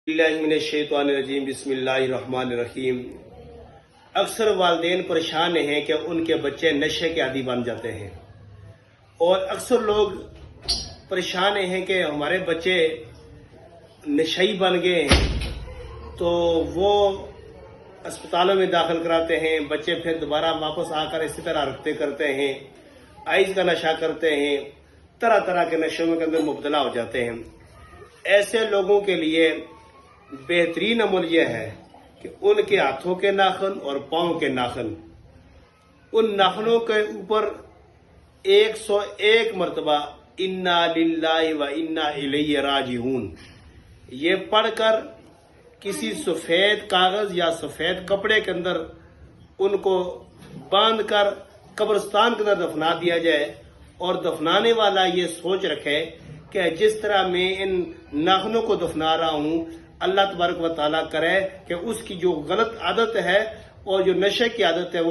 बिस्मिल्लाहिर्रहमानिर्रहीम बिस्मिल्लाहिर्रहमानिर्रहीम। अक्सर वालिदैन परेशान हैं कि उनके बच्चे नशे के आदी बन जाते हैं, और अक्सर लोग परेशान हैं कि हमारे बच्चे नशई बन गए हैं, तो वो अस्पतालों में दाखिल कराते हैं। बच्चे फिर दोबारा वापस आकर इसी तरह हरकतें करते हैं, आइस का नशा करते हैं, तरह तरह के नशों के अंदर मुब्तला हो जाते हैं। ऐसे लोगों के लिए बेहतरीन अमल यह है कि उनके हाथों के नाखून और पाँव के नाखून, उन नाखूनों के ऊपर 101 मरतबा इन्ना लिल्लाहि व इन्ना इलैहि राजिऊन ये पढ़कर किसी सफ़ेद कागज़ या सफ़ेद कपड़े के अंदर उनको बांध कर कब्रिस्तान के अंदर दफना दिया जाए, और दफनाने वाला ये सोच रखे कि जिस तरह मैं इन नाखूनों को दफना रहा हूँ, अल्लाह तबारक व तआला करे कि उसकी जो गलत आदत है और जो नशे की आदत है वो